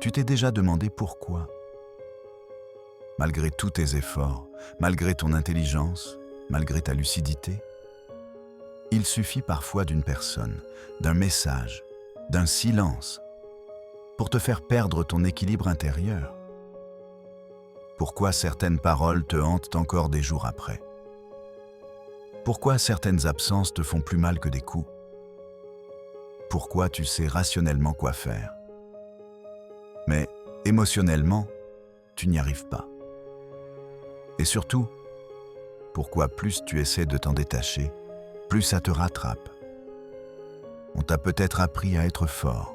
Tu t'es déjà demandé pourquoi? Malgré tous tes efforts, malgré ton intelligence, malgré ta lucidité, il suffit parfois d'une personne, d'un message, d'un silence, pour te faire perdre ton équilibre intérieur. Pourquoi certaines paroles te hantent encore des jours après? Pourquoi certaines absences te font plus mal que des coups? Pourquoi tu sais rationnellement quoi faire? Mais émotionnellement, tu n'y arrives pas. Et surtout, pourquoi plus tu essaies de t'en détacher, plus ça te rattrape? On t'a peut-être appris à être fort.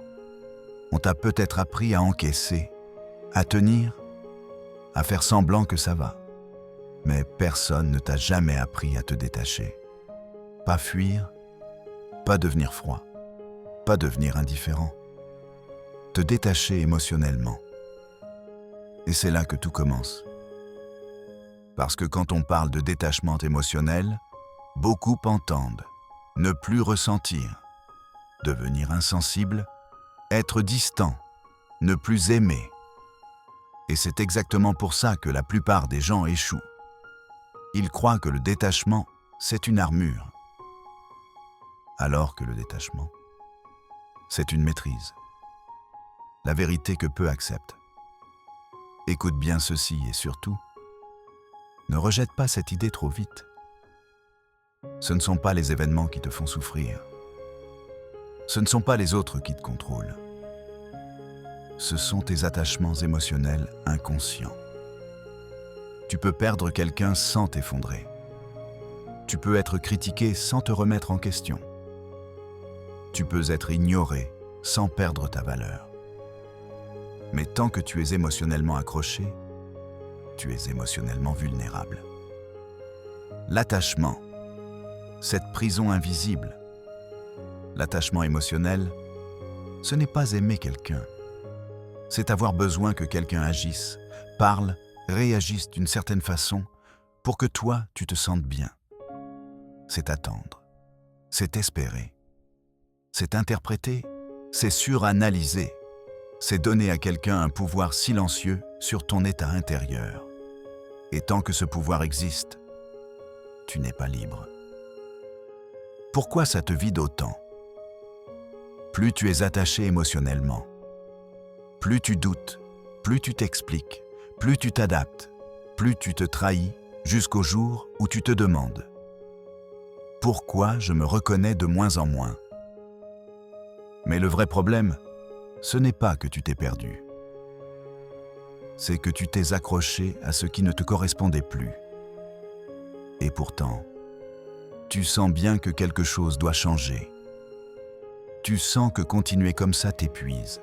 On t'a peut-être appris à encaisser, à tenir, à faire semblant que ça va. Mais personne ne t'a jamais appris à te détacher. Pas fuir, pas devenir froid, pas devenir indifférent. Te détacher émotionnellement. Et c'est là que tout commence. Parce que quand on parle de détachement émotionnel, beaucoup entendent ne plus ressentir, devenir insensible, être distant, ne plus aimer. Et c'est exactement pour ça que la plupart des gens échouent. Ils croient que le détachement, c'est une armure. Alors que le détachement, c'est une maîtrise. La vérité que peu acceptent. Écoute bien ceci et surtout, ne rejette pas cette idée trop vite. Ce ne sont pas les événements qui te font souffrir. Ce ne sont pas les autres qui te contrôlent. Ce sont tes attachements émotionnels inconscients. Tu peux perdre quelqu'un sans t'effondrer. Tu peux être critiqué sans te remettre en question. Tu peux être ignoré sans perdre ta valeur. Mais tant que tu es émotionnellement accroché, tu es émotionnellement vulnérable. L'attachement, cette prison invisible, l'attachement émotionnel, ce n'est pas aimer quelqu'un. C'est avoir besoin que quelqu'un agisse, parle, réagisse d'une certaine façon pour que toi, tu te sentes bien. C'est attendre, c'est espérer, c'est interpréter, c'est suranalyser, c'est donner à quelqu'un un pouvoir silencieux sur ton état intérieur. Et tant que ce pouvoir existe, tu n'es pas libre. Pourquoi ça te vide autant? Plus tu es attaché émotionnellement, plus tu doutes, plus tu t'expliques, plus tu t'adaptes, plus tu te trahis jusqu'au jour où tu te demandes « Pourquoi je me reconnais de moins en moins ?» Mais le vrai problème, ce n'est pas que tu t'es perdu. C'est que tu t'es accroché à ce qui ne te correspondait plus. Et pourtant, tu sens bien que quelque chose doit changer. Tu sens que continuer comme ça t'épuise.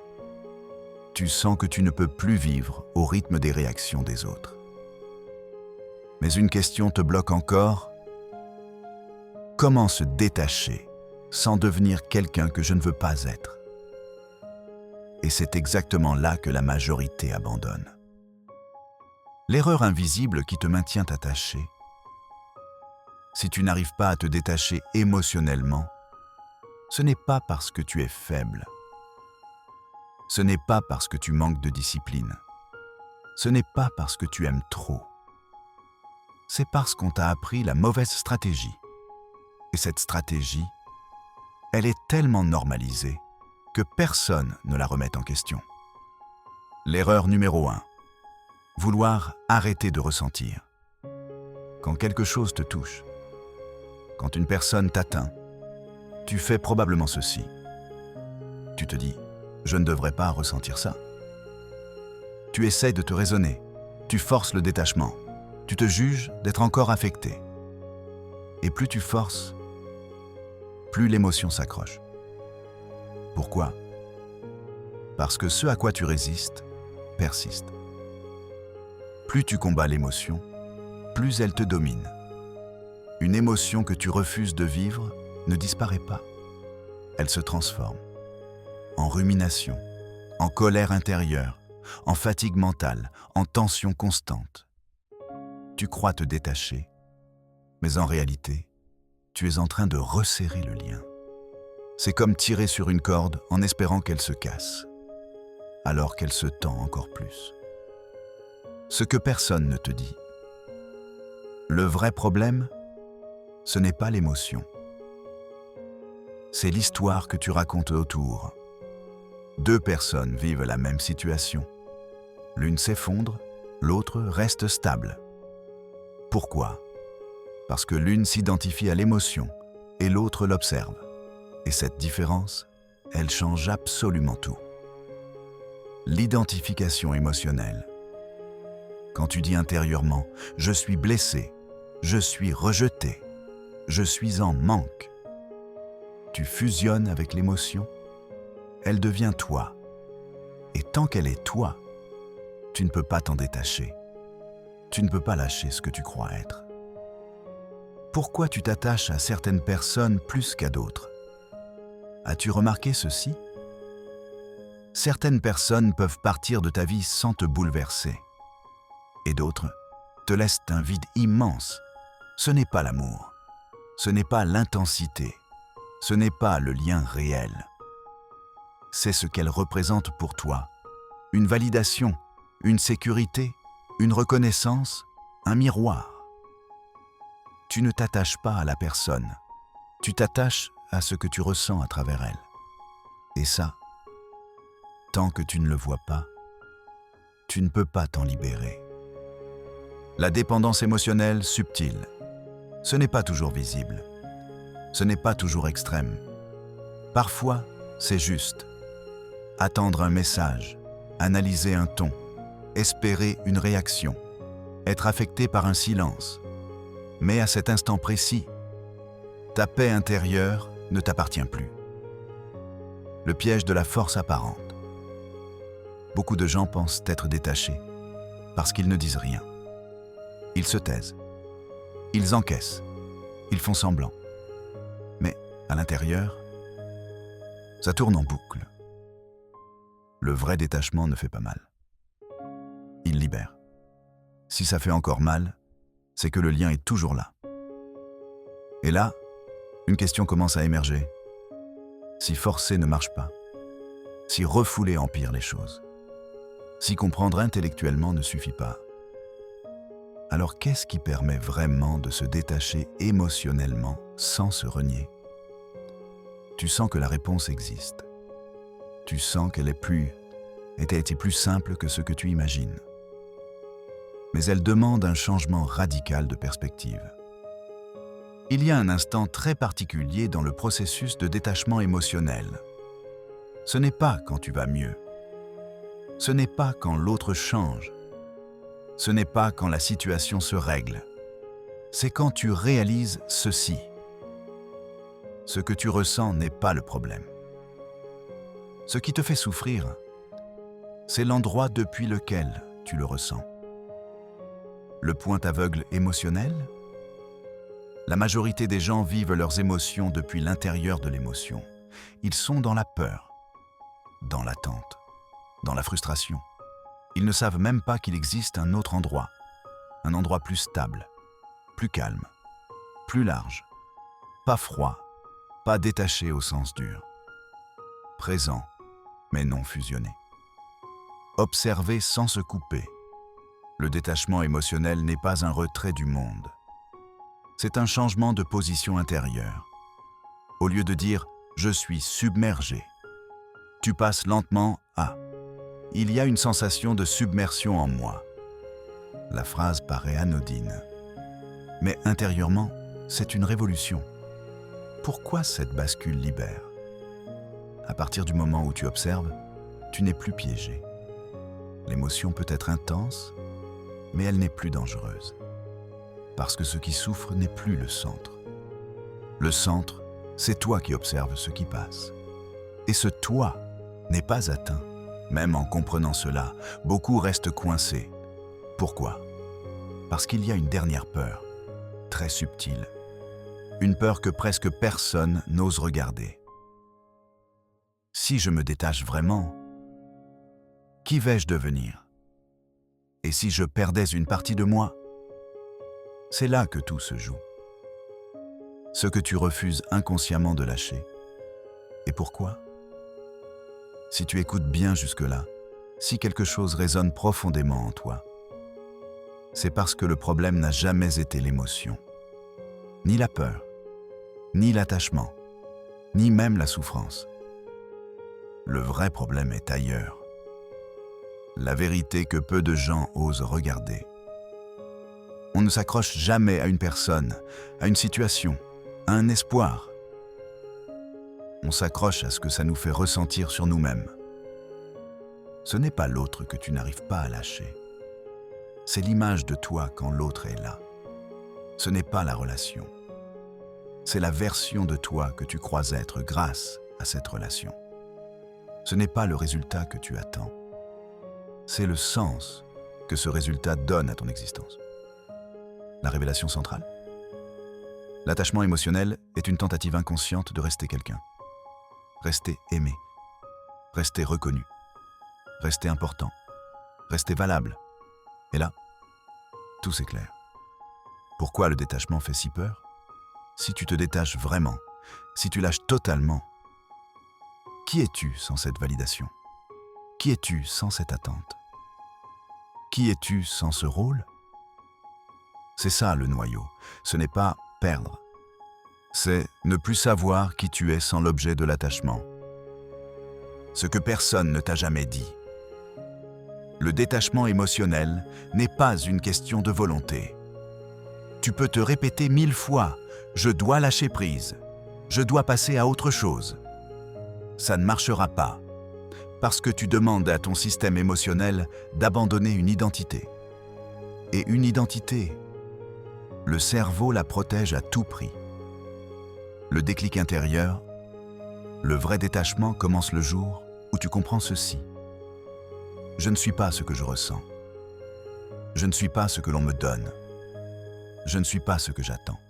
Tu sens que tu ne peux plus vivre au rythme des réactions des autres. Mais une question te bloque encore. Comment se détacher sans devenir quelqu'un que je ne veux pas être? Et c'est exactement là que la majorité abandonne. L'erreur invisible qui te maintient attaché. Si tu n'arrives pas à te détacher émotionnellement, ce n'est pas parce que tu es faible. Ce n'est pas parce que tu manques de discipline. Ce n'est pas parce que tu aimes trop. C'est parce qu'on t'a appris la mauvaise stratégie. Et cette stratégie, elle est tellement normalisée que personne ne la remet en question. L'erreur numéro 1. Vouloir arrêter de ressentir. Quand quelque chose te touche, quand une personne t'atteint, tu fais probablement ceci. Tu te dis, je ne devrais pas ressentir ça. Tu essaies de te raisonner, tu forces le détachement, tu te juges d'être encore affecté. Et plus tu forces, plus l'émotion s'accroche. Pourquoi? Parce que ce à quoi tu résistes persiste. Plus tu combats l'émotion, plus elle te domine. Une émotion que tu refuses de vivre ne disparaît pas. Elle se transforme en rumination, en colère intérieure, en fatigue mentale, en tension constante. Tu crois te détacher, mais en réalité, tu es en train de resserrer le lien. C'est comme tirer sur une corde en espérant qu'elle se casse. alors qu'elle se tend encore plus. Ce que personne ne te dit. Le vrai problème, ce n'est pas l'émotion. C'est l'histoire que tu racontes autour. Deux personnes vivent la même situation. L'une s'effondre, l'autre reste stable. Pourquoi? Parce que l'une s'identifie à l'émotion et l'autre l'observe. Et cette différence, elle change absolument tout. L'identification émotionnelle. Quand tu dis intérieurement « je suis blessé »,« je suis rejeté »,« je suis en manque », tu fusionnes avec l'émotion, elle devient toi. Et tant qu'elle est toi, tu ne peux pas t'en détacher. Tu ne peux pas lâcher ce que tu crois être. Pourquoi tu t'attaches à certaines personnes plus qu'à d'autres? As-tu remarqué ceci? Certaines personnes peuvent partir de ta vie sans te bouleverser. Et d'autres te laissent un vide immense. Ce n'est pas l'amour. Ce n'est pas l'intensité. Ce n'est pas le lien réel. C'est ce qu'elle représente pour toi. Une validation, une sécurité, une reconnaissance, un miroir. Tu ne t'attaches pas à la personne. Tu t'attaches à ce que tu ressens à travers elle. Et ça, tant que tu ne le vois pas, tu ne peux pas t'en libérer. La dépendance émotionnelle subtile, ce n'est pas toujours visible. Ce n'est pas toujours extrême. Parfois, c'est juste. Attendre un message, analyser un ton, espérer une réaction, être affecté par un silence. Mais à cet instant précis, ta paix intérieure ne t'appartient plus. Le piège de la force apparente. Beaucoup de gens pensent être détachés parce qu'ils ne disent rien. Ils se taisent. Ils encaissent. Ils font semblant. Mais à l'intérieur, ça tourne en boucle. Le vrai détachement ne fait pas mal. Il libère. Si ça fait encore mal, c'est que le lien est toujours là. Et là, une question commence à émerger. Si forcer ne marche pas, si refouler empire les choses, si comprendre intellectuellement ne suffit pas, alors qu'est-ce qui permet vraiment de se détacher émotionnellement sans se renier? Tu sens que la réponse existe. Tu sens qu'elle a été plus simple que ce que tu imagines. Mais elle demande un changement radical de perspective. Il y a un instant très particulier dans le processus de détachement émotionnel. Ce n'est pas quand tu vas mieux. Ce n'est pas quand l'autre change. Ce n'est pas quand la situation se règle. C'est quand tu réalises ceci. Ce que tu ressens n'est pas le problème. Ce qui te fait souffrir, c'est l'endroit depuis lequel tu le ressens. Le point aveugle émotionnel? La majorité des gens vivent leurs émotions depuis l'intérieur de l'émotion. Ils sont dans la peur, dans l'attente, dans la frustration. Ils ne savent même pas qu'il existe un autre endroit, un endroit plus stable, plus calme, plus large, pas froid, pas détaché au sens dur, présent, mais non fusionné. Observer sans se couper. Le détachement émotionnel n'est pas un retrait du monde. C'est un changement de position intérieure. Au lieu de dire « je suis submergé », tu passes lentement à « il y a une sensation de submersion en moi ». La phrase paraît anodine. Mais intérieurement, c'est une révolution. Pourquoi cette bascule libère? À partir du moment où tu observes, tu n'es plus piégé. L'émotion peut être intense, mais elle n'est plus dangereuse. Parce que ce qui souffre n'est plus le centre. Le centre, c'est toi qui observes ce qui passe. Et ce toi n'est pas atteint. Même en comprenant cela, beaucoup restent coincés. Pourquoi? Parce qu'il y a une dernière peur, très subtile. Une peur que presque personne n'ose regarder. Si je me détache vraiment, qui vais-je devenir? Et si je perdais une partie de moi? C'est là que tout se joue. Ce que tu refuses inconsciemment de lâcher. Et pourquoi? Si tu écoutes bien jusque-là, Si quelque chose résonne profondément en toi, c'est parce que le problème n'a jamais été l'émotion, ni la peur, ni l'attachement, ni même la souffrance. Le vrai problème est ailleurs. La vérité que peu de gens osent regarder. On ne s'accroche jamais à une personne, à une situation, à un espoir. On s'accroche à ce que ça nous fait ressentir sur nous-mêmes. Ce n'est pas l'autre que tu n'arrives pas à lâcher. C'est l'image de toi quand l'autre est là. Ce n'est pas la relation. C'est la version de toi que tu crois être grâce à cette relation. Ce n'est pas le résultat que tu attends. C'est le sens que ce résultat donne à ton existence. La révélation centrale. L'attachement émotionnel est une tentative inconsciente de rester quelqu'un. Rester aimé. Rester reconnu. Rester important. Rester valable. Et là, tout s'éclaire. Pourquoi le détachement fait si peur? Si tu te détaches vraiment, si tu lâches totalement, qui es-tu sans cette validation? Qui es-tu sans cette attente? Qui es-tu sans ce rôle? C'est ça le noyau. Ce n'est pas perdre. C'est ne plus savoir qui tu es sans l'objet de l'attachement. Ce que personne ne t'a jamais dit. Le détachement émotionnel n'est pas une question de volonté. Tu peux te répéter 1000 fois « Je dois lâcher prise. Je dois passer à autre chose. » Ça ne marchera pas, parce que tu demandes à ton système émotionnel d'abandonner une identité. Et une identité, le cerveau la protège à tout prix. Le déclic intérieur, le vrai détachement commence le jour où tu comprends ceci. Je ne suis pas ce que je ressens. Je ne suis pas ce que l'on me donne. Je ne suis pas ce que j'attends.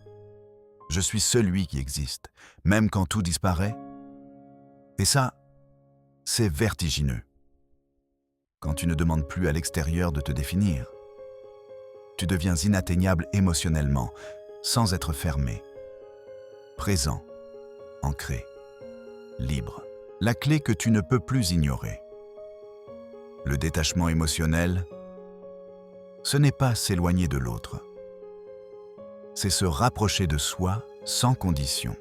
Je suis celui qui existe, même quand tout disparaît. Et ça, c'est vertigineux. Quand tu ne demandes plus à l'extérieur de te définir, tu deviens inatteignable émotionnellement, sans être fermé, présent, ancré, libre. La clé que tu ne peux plus ignorer. Le détachement émotionnel, ce n'est pas s'éloigner de l'autre. C'est se rapprocher de soi sans condition.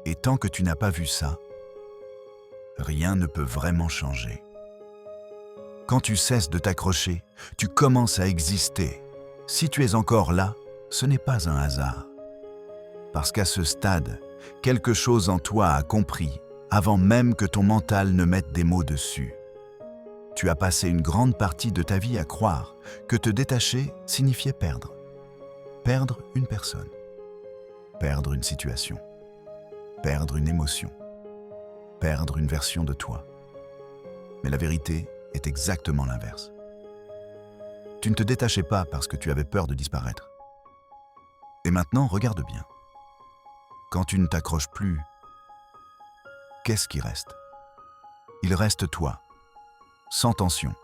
Et tant que tu n'as pas vu ça, rien ne peut vraiment changer. Quand tu cesses de t'accrocher, tu commences à exister. Si tu es encore là, ce n'est pas un hasard. Parce qu'à ce stade, quelque chose en toi a compris, avant même que ton mental ne mette des mots dessus. Tu as passé une grande partie de ta vie à croire que te détacher signifiait perdre. Perdre une personne. Perdre une situation. Perdre une émotion. Perdre une version de toi. Mais la vérité est exactement l'inverse. Tu ne te détachais pas parce que tu avais peur de disparaître. Et maintenant, regarde bien. Quand tu ne t'accroches plus, qu'est-ce qui reste? Il reste toi, sans tension,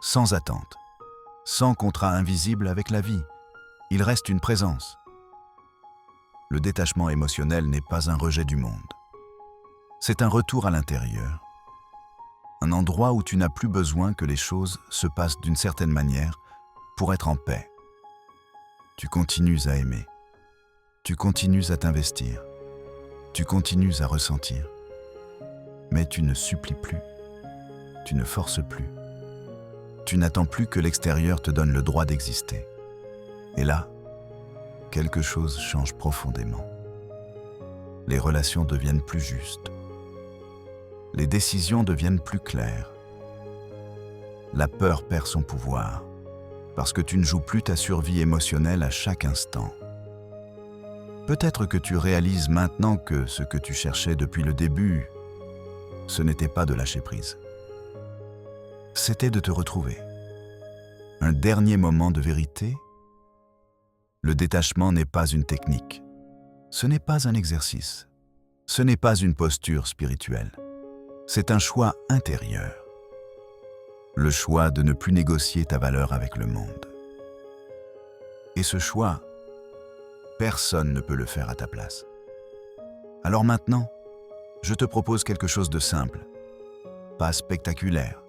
sans attente, sans contrat invisible avec la vie. Il reste une présence. Le détachement émotionnel n'est pas un rejet du monde. C'est un retour à l'intérieur. Un endroit où tu n'as plus besoin que les choses se passent d'une certaine manière pour être en paix. Tu continues à aimer. Tu continues à t'investir. Tu continues à ressentir. Mais tu ne supplies plus. Tu ne forces plus. Tu n'attends plus que l'extérieur te donne le droit d'exister. Et là, quelque chose change profondément. Les relations deviennent plus justes. Les décisions deviennent plus claires. La peur perd son pouvoir, parce que tu ne joues plus ta survie émotionnelle à chaque instant. Peut-être que tu réalises maintenant que ce que tu cherchais depuis le début, ce n'était pas de lâcher prise. C'était de te retrouver. Un dernier moment de vérité. Le détachement n'est pas une technique. Ce n'est pas un exercice. Ce n'est pas une posture spirituelle. C'est un choix intérieur. Le choix de ne plus négocier ta valeur avec le monde. Et ce choix, personne ne peut le faire à ta place. Alors maintenant, je te propose quelque chose de simple, pas spectaculaire,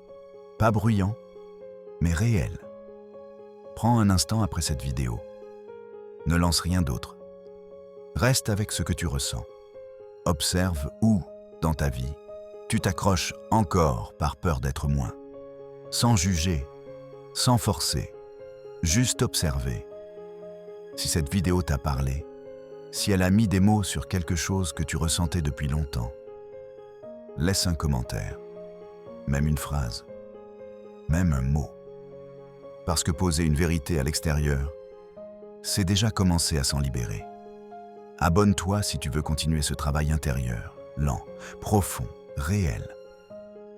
Pas bruyant, mais réel. Prends un instant après cette vidéo. Ne lance rien d'autre. Reste avec ce que tu ressens. Observe où, dans ta vie, tu t'accroches encore par peur d'être moins. Sans juger, sans forcer, juste observer. Si cette vidéo t'a parlé, si elle a mis des mots sur quelque chose que tu ressentais depuis longtemps, laisse un commentaire, même une phrase, même un mot. Parce que poser une vérité à l'extérieur, c'est déjà commencer à s'en libérer. Abonne-toi si tu veux continuer ce travail intérieur, lent, profond, réel.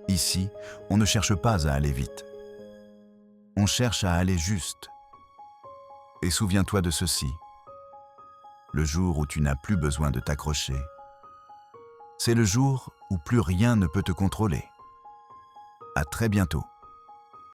Ici, on ne cherche pas à aller vite. On cherche à aller juste. Et souviens-toi de ceci. Le jour où tu n'as plus besoin de t'accrocher, c'est le jour où plus rien ne peut te contrôler. À très bientôt.